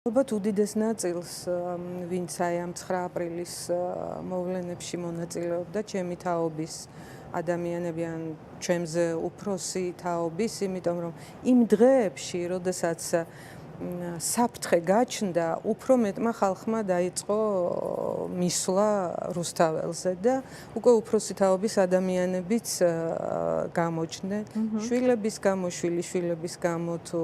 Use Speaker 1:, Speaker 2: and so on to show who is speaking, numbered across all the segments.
Speaker 1: ალბათ უდიდეს ნაწილს, ვინც აი ამ 9 აპრილის მოვლენებში მონაწილეობდა, ჩემი თაობის ადამიანები ან ჩემზე უფროსი თაობის, იმიტომ რომ იმ დღეებში, როდესაც საფრთხე გაჩნდა, უფრო მეტმა ხალხმა დაიწყო მისვლა რუსთაველზე და უკვე უფროსი თაობის ადამიანებიც გამოჩნდნენ. შვილების გამო თუ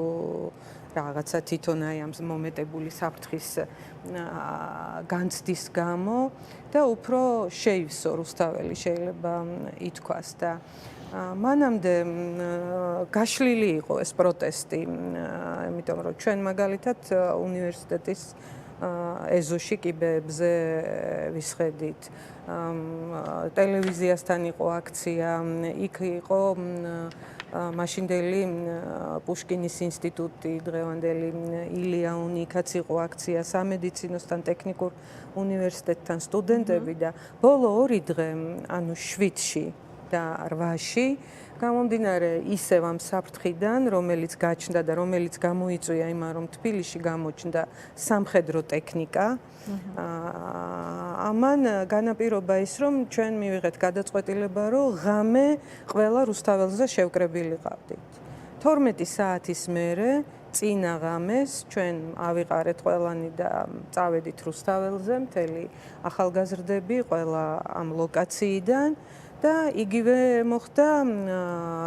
Speaker 1: რაღაცა თვითონ აი ამ მომეტებული საფრთხის განცდის გამო და უფრო შეივსო რუსთაველი შეიძლება ითქვას და მანამდე გაშლილი იყო ეს პროტესტი, იმიტომ რომ ჩვენ მაგალითად უნივერსიტეტის ეზოში კიბეებზე ვისხედით. ტელევიზიასთან იყო აქცია, იქ იყო მაშინდელი პუშკინის ინსტიტუტი, დღევანდელი ილიაუნი, იქაც იყო აქცია სამედიცინოსთან, ტექნიკურ უნივერსიტეტთან სტუდენტები და ბოლო 2 დღე, ანუ 7-ში და 8-ში გამომდინარე ისევ ამ საფრთხიდან, რომელიც გაჩნდა და რომელიც გამოიწვია იმან, რომ თბილისში გამოჩნდა სამხედრო ტექნიკა. ამან განაპირობა ის, რომ ჩვენ მივიღეთ გადაწყვეტილება, რომ ღამე ყველა რუსთაველზე შევკრებილიყავდით. 12 საათის მერე წინა ღამეს ჩვენ ავიყარეთ ყველანი და წავედით რუსთაველზე, მთელი ახალგაზრდები, ყველა ამ ლოკაციიდან და იგივე მოხდა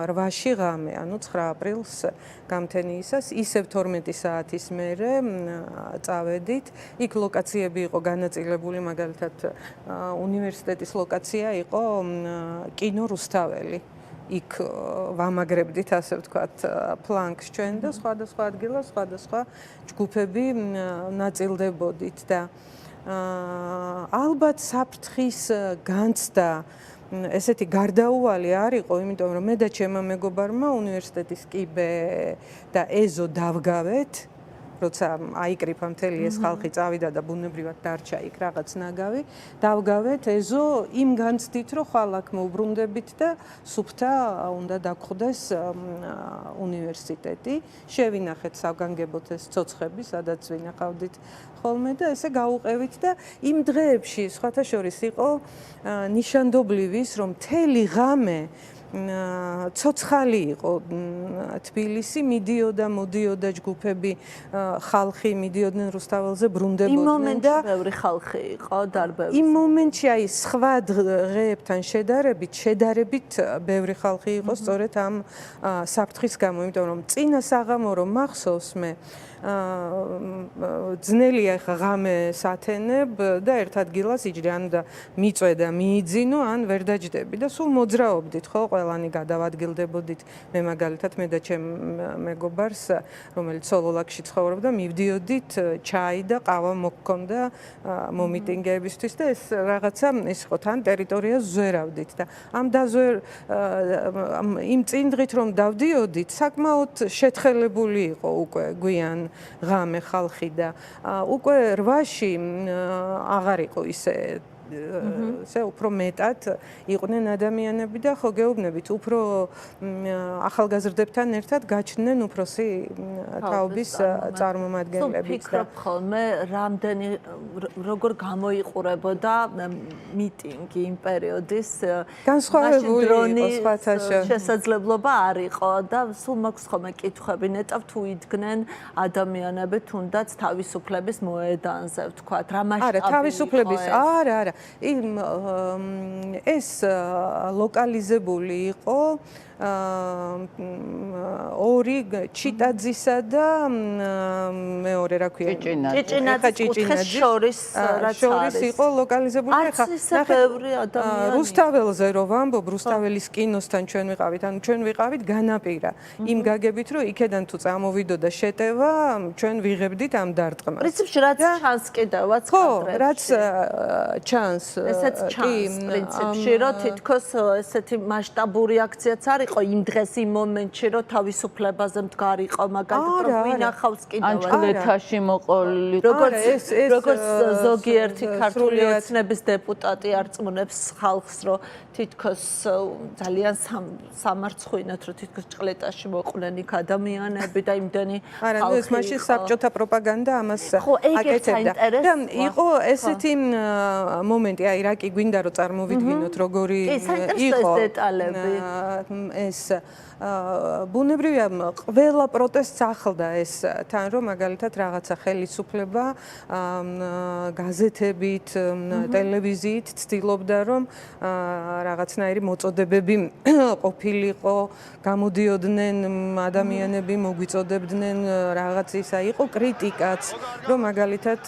Speaker 1: 8-ში ღამე, ანუ 9 აპრილს გამთენიისას, ისევ 12 საათის მერე წავედით. იქ ლოკაციები იყო განაწილებული, მაგალითად უნივერსიტეტის ლოკაცია იყო კინო რუსთაველი. იქ ვამაგრებდით, ასე ვთქვათ, ფლანგს ჩვენ და სხვადასხვა ადგილას სხვადასხვა ჯგუფები ნაწილდებოდით და ალბათ საფრთხის განცდა ესეთი გარდაუვალი არ იყო, იმიტომ რომ მე და ჩემმა მეგობარმა უნივერსიტეტის კიბე და ეზო დავგავეთ, როცა აიკრიფა მთელი ეს ხალხი წავიდა და ბუნებრივად დარჩა იქ რაღაც ნაგავი, დავგავეთ ეზო იმ განცდით, რომ ხვალ აქ მოვბრუნდებით და სუფთა უნდა დაგხვდეს უნივერსიტეტი. შევინახეთ საგანგებოდ ეს ცოცხები, სადაც ვინახავდით ხოლმე და ესე გავუყევით და იმ დღეებში სხვათა შორის იყო ნიშანდობლივი ის, რომ მთელი ღამე ცოცხალი იყო თბილისი, მიდიოდა, მოდიოდა ჯგუფები, ხალხი მიდიოდნენ რუსთაველზე, ბრუნდებოდნენ
Speaker 2: იმ მომენტში ბევრი ხალხი იყო დარბევში.
Speaker 1: იმ მომენტში აი სხვა დღეებთან შედარებით ბევრი ხალხი იყო სწორედ ამ საფრთხის გამო, იმიტომ რომ წინა საღამო რომ მახსოვს მე ძნელია ხა ღამე სათენებ და ერთ ადგილას იჯდე, ანუ და მიწვე და მიიძინო, ან ვერ დაჯდები და სულ მოძრაობდით, ხო, ყველანი გადავადგილდებოდით. მე მაგალითად მე და ჩემ მეგობარს, რომელიც სოლოლაკში ცხოვრობდა, მივდიოდით ჩაი და ყავა მოგქონდა მომიტინგეებისთვის და ეს რაღაცა ის იყო, თან ტერიტორიას ზვერავდით და იმ წინ დღით რომ დავდიოდით, საკმაოდ შეთხელებული იყო უკვე გვიან ღამე ხალხი და უკვე 8-ში აღარ იყო ისე უფრო მეტად იყვნენ ადამიანები და ხო გეუბნებით, უფრო ახალგაზრდებთან ერთად გაჩნდნენ უფროსი თაობის წარმომადგენლებიც.
Speaker 2: ვფიქრობ ხოლმე, რამდენი როგორ გამოიყურებოდა მიტინგი იმ პერიოდის
Speaker 1: განსხვავებული იყო სხვათა შორის.
Speaker 2: შესაძლებლობა არ იყო და სულ მაქვს ხოლმე კითხვები, ნეტავ თუ იდგნენ ადამიანები თუნდაც თავისუფლების მოედანზე, ვთქვათ, რა მასშტაბი იყო?
Speaker 1: თავისუფლების არა. ეს ლოკალიზებული იყო 2 ჩიტაძისა და მეორე რა ქვია
Speaker 2: ჭიჭინაძის შორის
Speaker 1: იყო ლოკალიზებული.
Speaker 2: ახლა ბევრი ადამიანი
Speaker 1: რუსთაველზე რო ვამბობ, რუსთაველის კინოსთან ჩვენ ვიყავით, ანუ ჩვენ ვიყავით განაპირა იმ გაგებით, რომ იქედან თუ წამოვიდოდა შეტევა, ჩვენ ვიღებდით ამ დარტყმას.
Speaker 2: პრინციპში რაც ჩანს კიდევაც
Speaker 1: ხო, რაც ჩანს ჩანს
Speaker 2: ესეც ჩანს პრინციპში, რომ თითქოს ესეთი მასშტაბური აქციაც არ იყო იმ დღეს იმ მომენტში, რომ თავისუფლებაზე მდგარიყო, მაგალითად რომ ვინახავს კიდევ
Speaker 3: ანჩლეთაში მოყოლილი.
Speaker 2: როგორც ზოგიერთი ქართული ოცნების დეპუტატი არწმუნებს ხალხს, რომ თითქოს ძალიან სამარცხვინოთ, რომ თითქოს ჭყლეტაში მოყვნენ იქ ადამიანები და იმდენი
Speaker 1: არა, ეს მაშინ საბჭოთა პროპაგანდა ამას აკეთებდა. და იყო ესეთი მომენტი, აი რა კი გვინდა რომ წარმოვიდგინოთ როგორი იყო ეს ბუნებრივია ყველა პროტესტს ახლდა ეს თან რომ მაგალითად რაღაცა ხელისუფლება გაზეთებით, ტელევიზიით ცდილობდა რომ რაღაცნაირი მოწოდებები ყოფილიყო, გამოდიოდნენ ადამიანები, მოგვიწოდებდნენ რაღაც ისა იყო კრიტიკაც, რომ მაგალითად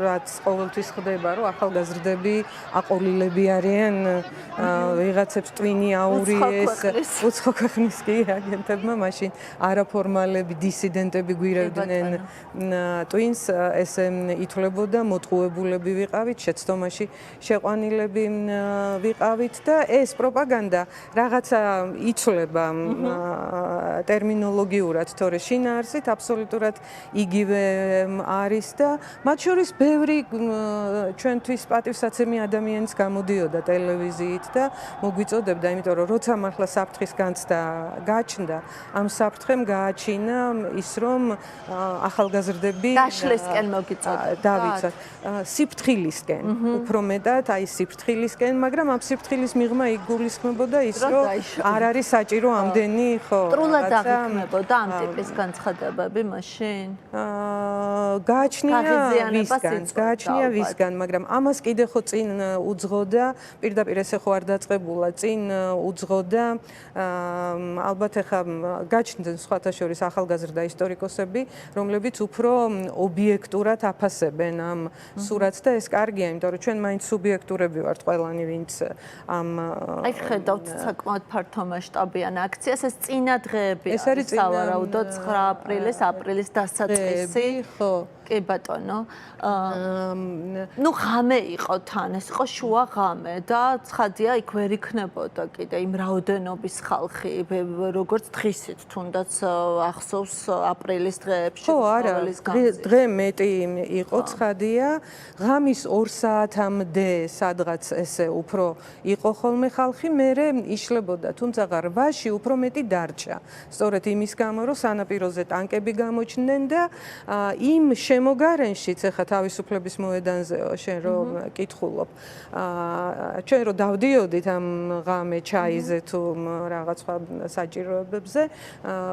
Speaker 1: რაც ყოველთვის ხდება, რომ ახალგაზრდები აყოლილები არიან, ვიღაცებს ტვინი აურიეს, უცხო ქვეყნის კი აგენტებმა მაშინ არაფორმალები დისიდენტები გვირევდნენ ტვინს, ესე ითვლებოდა, მოტყუებულები ვიყავით, შეცდომაში შეყვანილები ვიყავით და ეს პროპაგანდა რაღაცა იცვლება ტერმინოლოგიურად, თორე შინაარსით აბსოლუტურად იგივე არის და მათ შორის ბევრი ჩვენთვის პატივსაცემი ადამიანის გამოდიოდა ტელევიზიით და მოგვიწოდებდა, იმიტომ რომ როცა მართლა საფრთხის განცდა გაჩნდა, ამ საფრთხემ გააჩინა ის რომ ახალგაზრდები
Speaker 2: დაშლისკენ მოგიწოდებდა.
Speaker 1: დავიცვათ სიფრთხილისკენ, უფრო მეტად აი სიფრთხილისკენ, მაგრამ ამ სიფრთხილის მიღმა იგულისხმებოდა ის რომ არ არის საჭირო ამდენი ხო
Speaker 2: სტრულად აღიქმებოდა ამ ტიპის განცხადებები მაშინ?
Speaker 1: გააჩნია ვისგან, მაგრამ ამას კიდე ხო წინ უძღოდა, პირდაპირ ესე ხო არ დაწყებულა, წინ უძღოდა ალბათ ეხა გაჩნდნენ სხვათა შორის ახალგაზრდა ისტორიკოსები, რომლებიც უფრო ობიექტურად აფასებენ ამ სურათს და ეს კარგია, იმიტომ რომ ჩვენ მაინც სუბიექტურები ვართ ყველანი, ვინც ამ
Speaker 2: აი ხედავთ საკმაოდ ფართო მასშტაბიან აქციას, ეს წინა დღეები არის სავარაუდოდ 9 აპრილის დასაწყისი.
Speaker 1: ხო.
Speaker 2: კი ბატონო. ნუ ღამე იყო თან, ეს იყო შუა ღამე და ცხადია იქ ვერ იქნებოდა კიდე იმ რაოდენობის ხალხი, როგორც დღისით, თუნდაც ახსოვს აპრილის დღეებში.
Speaker 1: ხო, არა, დღე მეტი იყო ცხადია, ღამის 2 საათამდე სადღაც ესე უფრო იყო ხოლმე ხალხი, მერე იშლებოდა, თუმცა 8-ში უფრო მეტი დარჩა. სწორედ იმის გამო, რომ სანაპიროზე ტანკები გამოჩნდნენ და იმ შემოგარენშიც ეხა თავისუფლების მოედანზეო შენ რომ კითხულობ. ჩვენ რომ დავდიოდით ამ ღამე ჩაიზე თუ რაღაც სხვა საჭიროებებზე,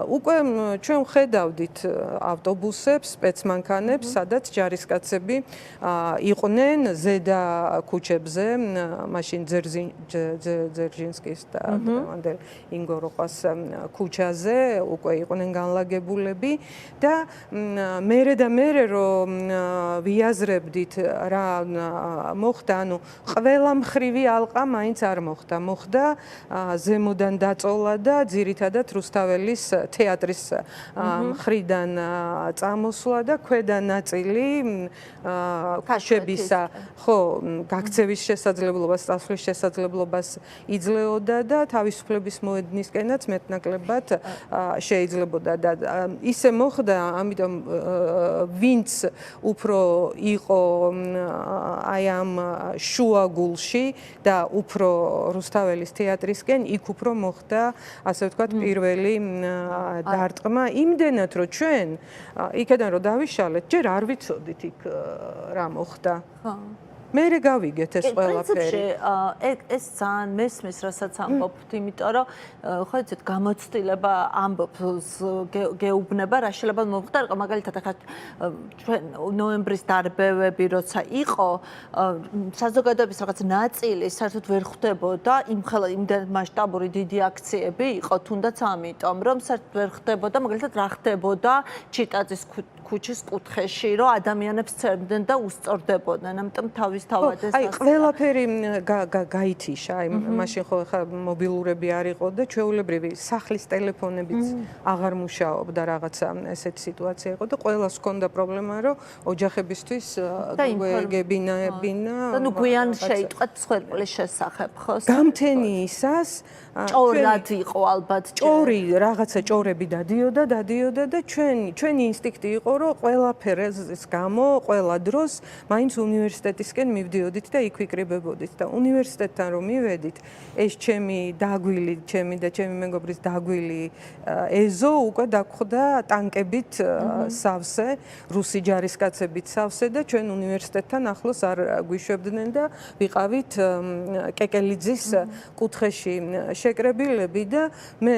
Speaker 1: უკვე ჩვენ ხედავდით ავტობუსებს, სპეცმანქანებს, სადაც ჯარისკაცები იყვნენ ზედა ქუჩებზე, მაშინ ძერჟინსკის და დღევანდელ ინგოროყას ქუჩაზე უკვე იყვნენ განლაგებულები და მერე რომ ვიაზრებდით რა მოხდა, ანუ ყველა მხრივი ალყა მაინც არ მოხდა. მოხდა ზემოდან დაწოლა და ძირითადად რუსთაველის თეატრის მხრიდან წამოსვლა და ქვედა ნაწილი ქუჩებისა, ხო, გაქცევის შესაძლებლობას, წასვლის შესაძლებლობას იძლეოდა და თავისუფლების მოედნისკენაც მეტნაკლებად შეიძლებოდა და ისე მოხდა, ამიტომ ვინც უფრო იყო აი ამ შუაგულში და უფრო რუსთაველის თეატრისკენ, იქ უფრო მოხდა, ასე ვთქვათ, პირველი დარტყმა. იმდენად, რომ ჩვენ იქედან რომ დავიშალეთ, ჯერ არ ვიცოდით იქ რა მოხდა. ხო. მერე გავიგეთ ეს ყველაფერი.
Speaker 2: ეს ძალიან მესმის, რასაც ამბობთ, იმიტომ რომ ხო იცით, გამოცდილება ამბობს, გეუბნება, რა შეიძლება მოხდა, მაგალითად ახლა ჩვენ ნოემბრის დარბევები როცა იყო, საზოგადოების რაღაც ნაწილი საერთოდ ვერ ხვდებოდა, იმდენ მასშტაბური დიდი აქციები იყო, თუნდაც ამიტომ, რომ საერთოდ ვერ ხდებოდა, მაგალითად რა ხდებოდა ჩიტაძის ქუჩის კუთხეში, რომ ადამიანებს ცერდნენ და უსწორდებოდნენ. ამიტომ თავისთავად ეს
Speaker 1: აი, ყველაფერი გაითიშა. აი, მაშინ ხო ხა მობილურები არ იყო და ჩვეულებრივი სახლის ტელეფონებიც აღარ მუშაობდა რაღაცა ესეთი სიტუაცია იყო და ყველას ჰქონდა პრობლემა, რომ ოჯახებისთვის გვერგებინა
Speaker 2: და ნუ გვიან შეიტყვეთ მსხვერპლის შესახებ, ხო?
Speaker 1: გამთენიისას
Speaker 2: ჭორად იყო ალბათ.
Speaker 1: ჭორი, რაღაცა ჭორები დადიოდა და ჩვენი ინსტინქტი იყო, რომ ყველაფერს გამო, ყველა დროს მაინც უნივერსიტეტისკენ მივდიოდით და იქ ვიკრიბებოდით და უნივერსიტეტთან რომ მივედით, ეს ჩემი დაგვილი, ჩემი და ჩემი მეგობრის დაგვილი ეზო უკვე დაგხვდა ტანკებით სავსე, რუსი ჯარისკაცებით სავსე და ჩვენ უნივერსიტეტთან ახლოს არ გვიშვებდნენ და ვიყავით კეკელიძის კუთხეში შეკრებილები და მე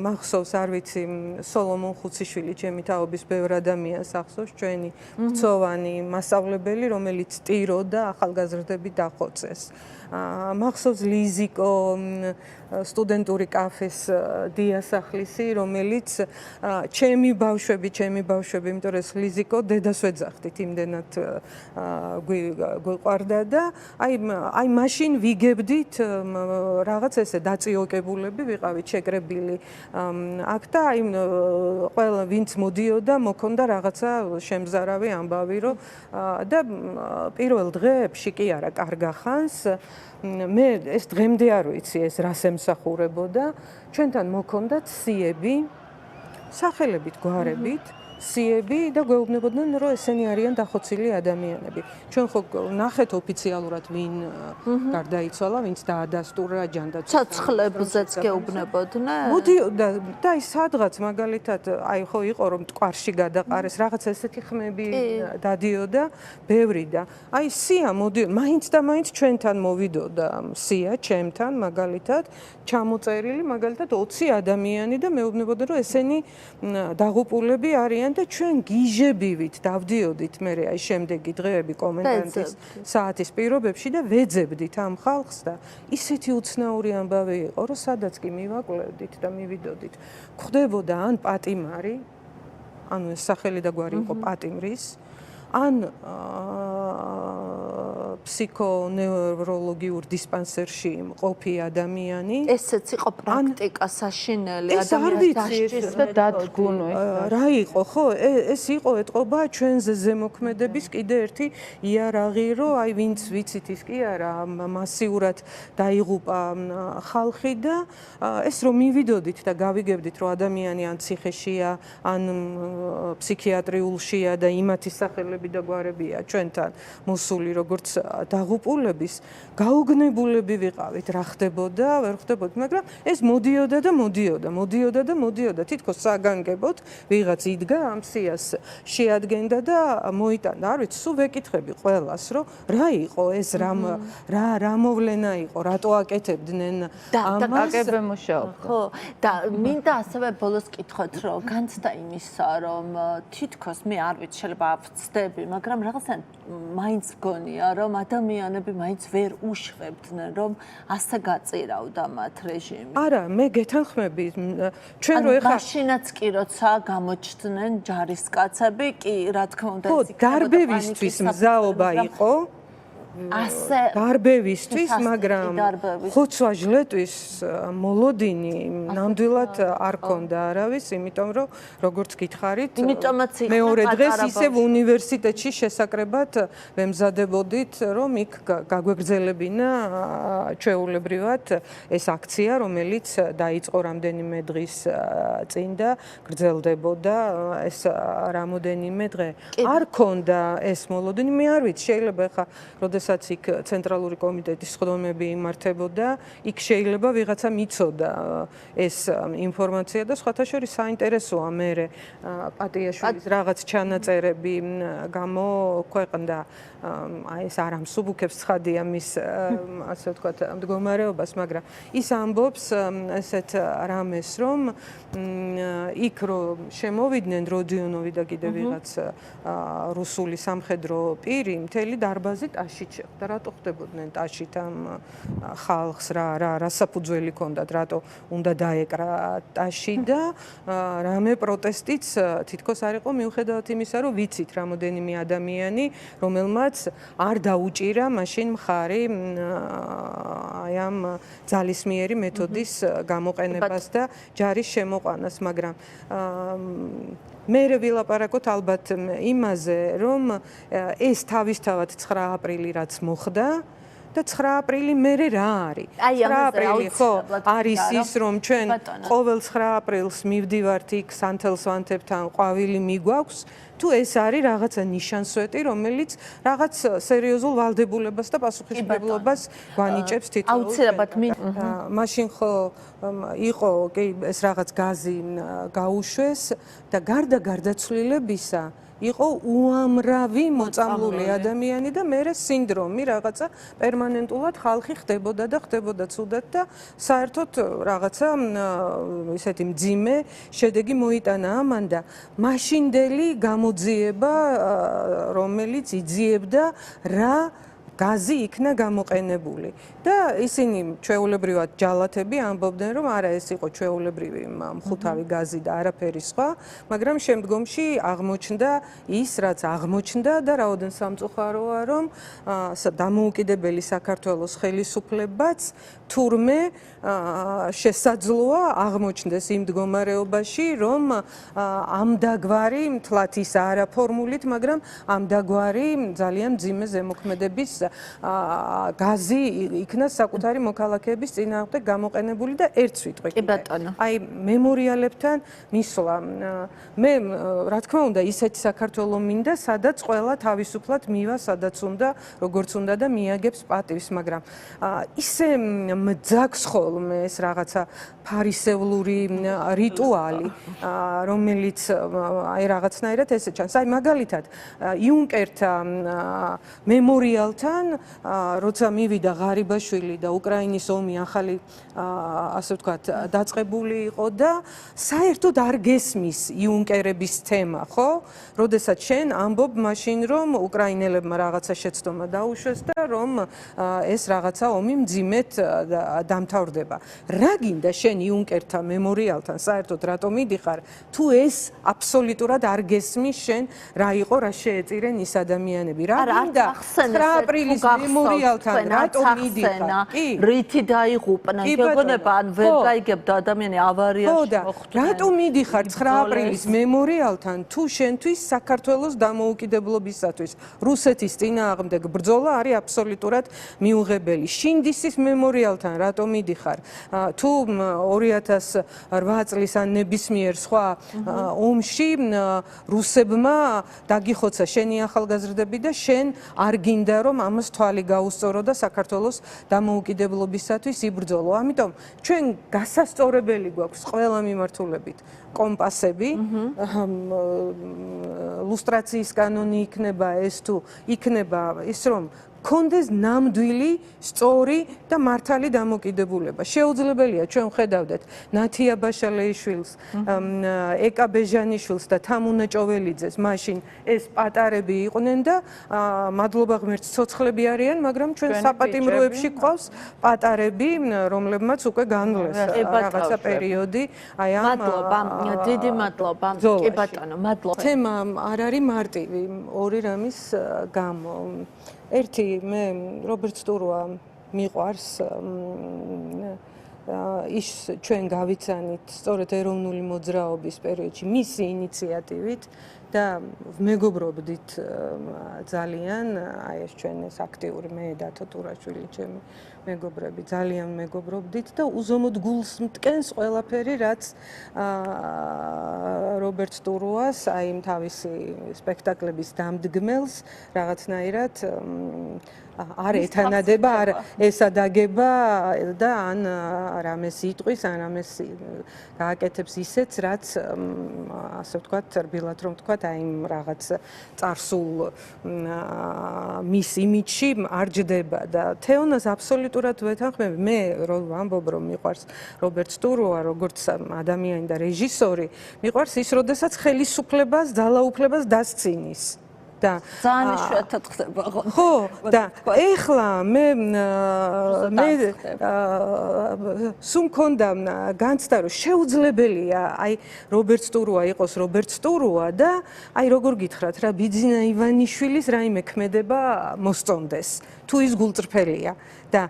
Speaker 1: მახსოვს, არ ვიცი, სოლომონ ხუციშვილი ჩემი თაობის ბევრ ადამიანს ახსოვს, ჩვენი მწოვანი მასწავლებელი, რომელიც ტიროდა ახალგაზრდები დახოცეს. მახსოვს ლიზიკო სტუდენტური კაფეს დიასახლისი, რომელიც ჩემი ბავშვები, იმიტომ რომ ეს ლიზიკო დედას ვეძახდით, იმდენად გვიყვარდა და აი მაშინ ვიგებდით რაღაც ესე დაწიოკებულები ვიყავით შეკრებილი აქ და აი ყველა ვინც მოდიოდა მოქონდა რაღაცა შემზარავი ამბავი რომ და პირველ დღეებში კი არა კარგახანს მე ეს დღემდე არ ვიცი ეს რას ემსახურებოდა ჩვენთან მოქონდათ სიები სახელებით გვარებით სიები და გვეუბნებოდნენ რომ ესენი არიან დახოცილი ადამიანები. ჩვენ ხო ნახეთ ოფიციალურად ვინ გარდაიცვალა, ვინც დაადასტურა ჯანდაცვის
Speaker 2: ცოცხლებზეც გეუბნებოდნენ?
Speaker 1: მოდიოდა და აი სადღაც მაგალითად აი ხო იყო რომ მტკვარში გადაყარეს რაღაც ესეთი ხმები დადიოდა ბევრი და აი სია მოდიოდა მაინც და მაინც ჩვენთან მოვიდოდა სია ჩემთან მაგალითად ჩამოწერილი მაგალითად 20 ადამიანი და მეუბნებოდა რომ ესენი დაღუპულები არიან და ჩვენ გიჟებივით დავდიოდით მე აი შემდეგი დღეები კომენდანტის საათის პირობებში და ვეძებდით ამ ხალხს და ისეთი უცნაური ამბავი იყო რომ სადაც კი მივაკლევდით და მივიდოდით გვხდებოდა ან პატიმარი ანუ ეს სახელი და გვარი იყო პატიმრის ან ფსიქონევროლოგიურ დისპანსერში მყოფი ადამიანი
Speaker 2: ესეც იყო პრაქტიკა საშინელი
Speaker 3: ადამიანის და დადგუნო
Speaker 1: რა იყო ხო ეს იყო ეთყობა ჩვენზე ზემოქმედების კიდე ერთი იარაღი რომ აი ვინც ვიცით ის კი არა მასიურად დაიღუპა ხალხი და ეს რომ მივიდოდით და გავიგებდით რომ ადამიანი ან ციხეშია ან ფსიქიატრიულშია და იმათი სახელები და გვარებია ჩვენთან მოსული როგორც დაღუპულების გაუგნებულები ვიყავით რა ხდებოდა ვერ ხდებოდა მაგრამ ეს მოდიოდა თითქოს საგანგებოდ ვიღაც იდგა ამ სიას შეადგენდა და მოიტანდა არ ვიცი სულ ვეკითხები ყველას რომ რა იყო ეს რა მოვლენა იყო რატო აკეთებდნენ ამას
Speaker 3: აკებე მუშაობდა
Speaker 2: ხო და მინდა ასევე ბოლოს კითხოთ რომ განცდა იმისა რომ თითქოს მე არ ვიცი შეიძლება ავწდები მაგრამ რაღაცა მაინც გონია რომ ადამიანები მაინც ვერ უშვებდნენ რომ ასე გაწირავდა მათ რეჟიმი.
Speaker 1: არა, მე გეთანხმები ჩვენ რო ეხა
Speaker 2: მაშინაც კი როცა გამოჩნდნენ ჯარისკაცები, კი რა თქმა უნდა
Speaker 1: ის დარბევისთვის მზაობა იყო.
Speaker 2: ასე
Speaker 1: დარბევისთვის, მაგრამ ხოცვა ჟლეტვის მოლოდინი ნამდვილად არ ქონდა არავის, იმიტომ რომ როგორც გითხარით, მეორე დღეს ისევ უნივერსიტეტში შესაკრებად ვემზადებოდით, რომ იქ გაგვეგრძელებინა ჩვეულებრივად ეს აქცია, რომელიც დაიწყო რამდენიმე დღის წინ და გრძელდებოდა ეს რამოდენიმე დღე. არ ქონდა ეს მოლოდინი, მე არ ვიცი, შეიძლება ხა როდესაც იქ ცენტრალური კომიტეტის სხდომები იმართებოდა, იქ შეიძლება ვიღაცა მიცოდა ეს ინფორმაცია და სხვათა შორის საინტერესოა მე პატიაშვილის რაღაც ჩანაწერები გამოქვეყნდა აი ეს არ ამსუბუქებს ცხადია მის ასე ვთქვათ მდგომარეობას, მაგრამ ის ამბობს ესეთ რამეს რომ იქ რომ შემოვიდნენ როდიონოვი და კიდე ვიღაც რუსული სამხედრო პირი მთელი დარბაზი ტაში თვალით შეხვდა, რატო ხდებოდნენ ტაშით ამ ხალხს, რა საფუძველი ჰქონდათ, რატო უნდა დაეკრა ტაში და რამე პროტესტიც თითქოს არ იყო მიუხედავად იმისა, რომ ვიცით რამოდენიმე ადამიანი, რომელმაც არ დაუჭირა მაშინ მხარი აი ამ ძალისმიერი მეთოდის გამოყენებას და ჯარის შემოყვანას, მაგრამ მე ვილაპარაკოთ ალბათ იმაზე, რომ ეს თავისთავად 9 აპრილი რაც მოხდა და 9 აპრილი მერე რა არის? 9 აპრილი ხო არის ის, რომ ჩვენ ყოველ 9 აპრილს მივდივართ იქ სანთელს ვანთებთან, ყვავილი მიგვაქვს, თუ ეს არის რაღაცა ნიშანსვეტი, რომელიც რაღაც სერიოზულ ვალდებულებას და პასუხისმგებლობას გვანიჭებს თითოეულ.
Speaker 2: აუცილებლად
Speaker 1: მაშინ ხო იყო კი ეს რაღაც გაზი გაუშვეს და გარდაცვლილებისა იყო უამრავი მოწამლული ადამიანი და მერე სინდრომი რაღაცა პერმანენტულად ხალხი ხდებოდა და ხდებოდა ცუდად და საერთოდ რაღაცა ისეთი მძიმე შედეგი მოიტანა ამან და მაშინდელი გამოძიება რომელიც იძიებდა რა გაზი იქნა გამოყენებული და ისინი ჩვეულებრივად ჯალათები ამბობდნენ რომ არა ეს იყო ჩვეულებრივი მხუთავი გაზი და არაფერი სხვა, მაგრამ შემდგომში აღმოჩნდა ის რაც აღმოჩნდა და რაოდენ სამწუხაროა რომ დამოუკიდებელი საქართველოს ხელისუფლებაც თურმე შესაძლოა აღმოჩნდეს იმ მდგომარეობაში რომ ამდაგვარი მთლად ის არა ფორმულით, მაგრამ ამდაგვარი ძალიან მძიმე ზემოქმედების გაზი იქნა საკუთარი მოქალაქეების წინააღმდეგ გამოყენებული და ერთ სიტყვით.
Speaker 2: კი ბატონო.
Speaker 1: აი მემორიალებთან მისვლა. მე რა თქმა უნდა ისეთი საქართველო მინდა, სადაც ყველა თავისუფლად მივა, სადაც უნდა, როგორც უნდა და მიაგებს პატივს, მაგრამ ისე მძაგს ხოლმე ეს რაღაცა ფარისევლური რიტუალი, რომელიც აი რაღაცნაირად ესე ჩანს. აი მაგალითად იუნკერთან მემორიალთან როცა მივიდა ღარიბაშვილი და უკრაინის ომი ახალი ასე ვთქვათ დაწყებული იყო და საერთოდ არ გესმის იუნკერების თემა, ხო? როდესაც შენ ამბობ მაშინ რომ უკრაინელებმა რაღაცა შეცდომა დაუშვეს და რომ ეს რაღაცა ომი მძიმედ დამთავრდება. რა გინდა შენ იუნკერთან მემორიალთან საერთოდ რატომ მიდიხარ? თუ ეს აბსოლუტურად არ გესმის შენ რა იყო, რა შეეწირენ ის ადამიანები? რა გინდა 9 აპრილის მემორიალთან რატომ მიდიხარ?
Speaker 2: რითი დაიღუპნა? გეგონება ან ვერ გაიგებდა ადამიანი ავარიაში მოხვდნენ.
Speaker 1: რატომ მიდიხარ 9 აპრილის მემორიალთან თუ შენთვის საქართველოს დამოუკიდებლობისათვის რუსეთის წინააღმდეგ ბრძოლა არის აბსოლუტურად მიუღებელი. შინდისის მემორიალთან რატომ მიდიხარ? თუ 2008 წლის ან ნებისმიერ სხვა ომში რუსებმა დაგიხოცა შენი ახალგაზრდები და შენ არ გინდა რომ ამას თვალი გაუსწორო და საქართველოს დამოუკიდებლობისათვის იბრძოლო. ამიტომ ჩვენ გასასწორებელი გვაქვს ყველა მიმართულებით კომპასები, ლუსტრაციის კანონი იქნება ეს თუ იქნება ის რომ კონდეს ნამდვილი, სწორი და მართალი დამოკიდებულება. შეუძლებელია ჩვენ ვხედავდეთ ნათია ბაშალეიშვილს, ეკა ბეჟანიშვილს და თამუნა ჭოველიძეს. მაშინ ეს პატარები იყვნენ და მადლობა ღმერთს ცოცხლები არიან, მაგრამ ჩვენ საპატიმროებში გვყავს პატარები, რომლებმაც უკვე განვლეს რაღაცა პერიოდი. აი ამ
Speaker 2: მადლობა, დიდი მადლობა. კი ბატონო, მადლობა.
Speaker 1: თემა არ არის მარტივი ორი რამის გამო. ერთი მე რობერტ სტურუა მიყვარს ის ჩვენ გავიცანით სწორედ ეროვნული მოძრაობის პერიოდში მისი ინიციატივით და მეგობრობდით ძალიან აი ეს ჩვენ ეს აქტიური მე დათო ტურაშვილი ჩემი მეგობრები ძალიან მეგობრობდით და უზომოდ გულს მტკენს ყველაფერი რაც რობერტ სტურუას აი თავისი სპექტაკლების დამდგმელს რაღაცნაირად არ ეთანადება, არ ესადაგება და ან რამეს იტყვის, ან რამეს გააკეთებს ისეც, რაც ასე ვთქვათ, რბილად რომ ვთქვათ, აი რაღაც წარსულ მის იმიჯში არ ჯდება და თეონას აბსოლუტურად ვეთანხმები. მე ვამბობ, რომ მიყვარს რობერტ სტურუა, როგორც ადამიანი და რეჟისორი, მიყვარს ის, როდესაც ხელისუფლებას, ძალაუფლებას დასცინის. და
Speaker 2: ძალიან იშვიათად ხდება
Speaker 1: ხო და ეხლა მე სულ მქონდა განცდა რომ შეუძლებელია აი რობერტ სტურუა იყოს რობერტ სტურუა და აი როგორ გითხრათ რა ბიძინა ივანიშვილის რაიმე ქმედება მოსწონდეს თუ ის გულწრფელია და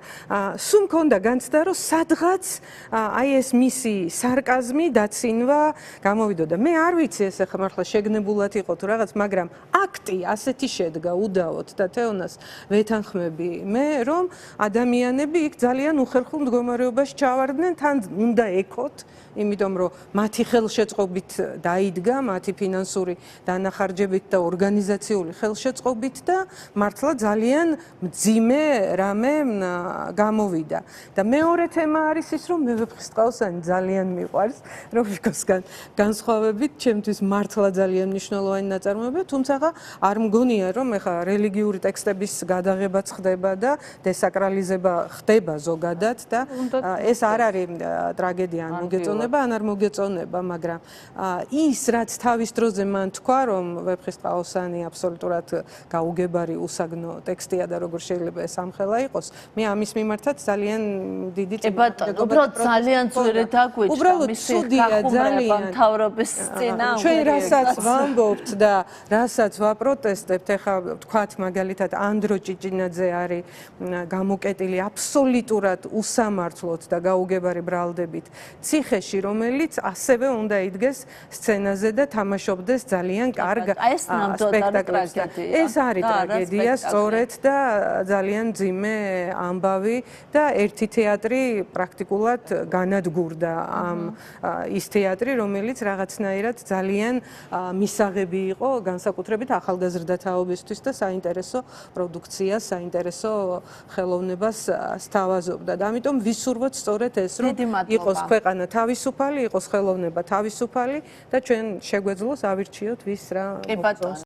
Speaker 1: სულ მქონდა განცდა რომ სადღაც აი ეს მისი სარკაზმი დაცინვა გამოვიდოდა მე არ ვიცი ეს ახლა მართლა შეგნებულად იყო თუ რაღაც მაგრამ აქტი ასეთი შედგა უდაოდ და თეონას ვეთანხმები მე რომ ადამიანები იქ ძალიან უხერხულ მდგომარეობაში ჩავარდნენ თან უნდა ეკოთ იმიტომ რომ მათი ხელშეწყობით დაიდგა მათი ფინანსური დანახარჯებით და ორგანიზაციული ხელშეწყობით და მართლა ძალიან მძიმე რამე გამოვიდა და მეორე თემა არის ის რომ მე ვეფხისტყაოსანი ძალიან მიყვარს რობიკოსგან განსხვავებით ჩემთვის მართლა ძალიან მნიშვნელოვანი ნაწარმოებია თუმცა არ მგონია რომ ეხა რელიგიური ტექსტების გადაღებაც ხდება და დესაკრალიზება ხდება ზოგადად და ეს არ არის ტრაგედია ან მოგეწონება ან არ მოგეწონება მაგრამ ის რაც თავის დროზე მან თქვა რომ ვეფხისტყაოსანი აბსოლუტურად გაუგებარი უსაგნო ტექსტია და როგორ შეიძლება ეს ამხელა იყოს მე ამის მიმართაც ძალიან დიდი
Speaker 2: უბრალოდ ძალიან ძვირი დაგვიჭრა მისი გახუმრება მთავრობის წინააღმდეგ
Speaker 1: ჩვენ რასაც ვამბობთ და რასაც ვაპროტესტებთ ეხლა თქვათ მაგალითად ანდრო ჭიჭინაძე არის გამოკეტილი აბსოლუტურად უსამართლოდ და გაუგებარი ბრალდებით ციხეში რომელიც ასევე უნდა იდგეს სცენაზე და თამაშობდეს ძალიან კარგ სპექტაკლებს ეს არის ტრაგედია სწორედ და ძალიან ძიმე ამბავი და ერთი თეატრი პრაქტიკულად განადგურდა ამ ის თეატრი რომელიც რაღაცნაირად ძალიან მისაღები იყო განსაკუთრებით ახალგაზრდა თაობისთვის და საინტერესო პროდუქციას საინტერესო ხელოვნებას სთავაზობდა და ამიტომ ვისურვოთ სწორედ ეს რომ იყოს ქვეყანა თავისუფალი იყოს ხელოვნება თავისუფალი და ჩვენ შეგვეძლოს ავირჩიოთ ვის რა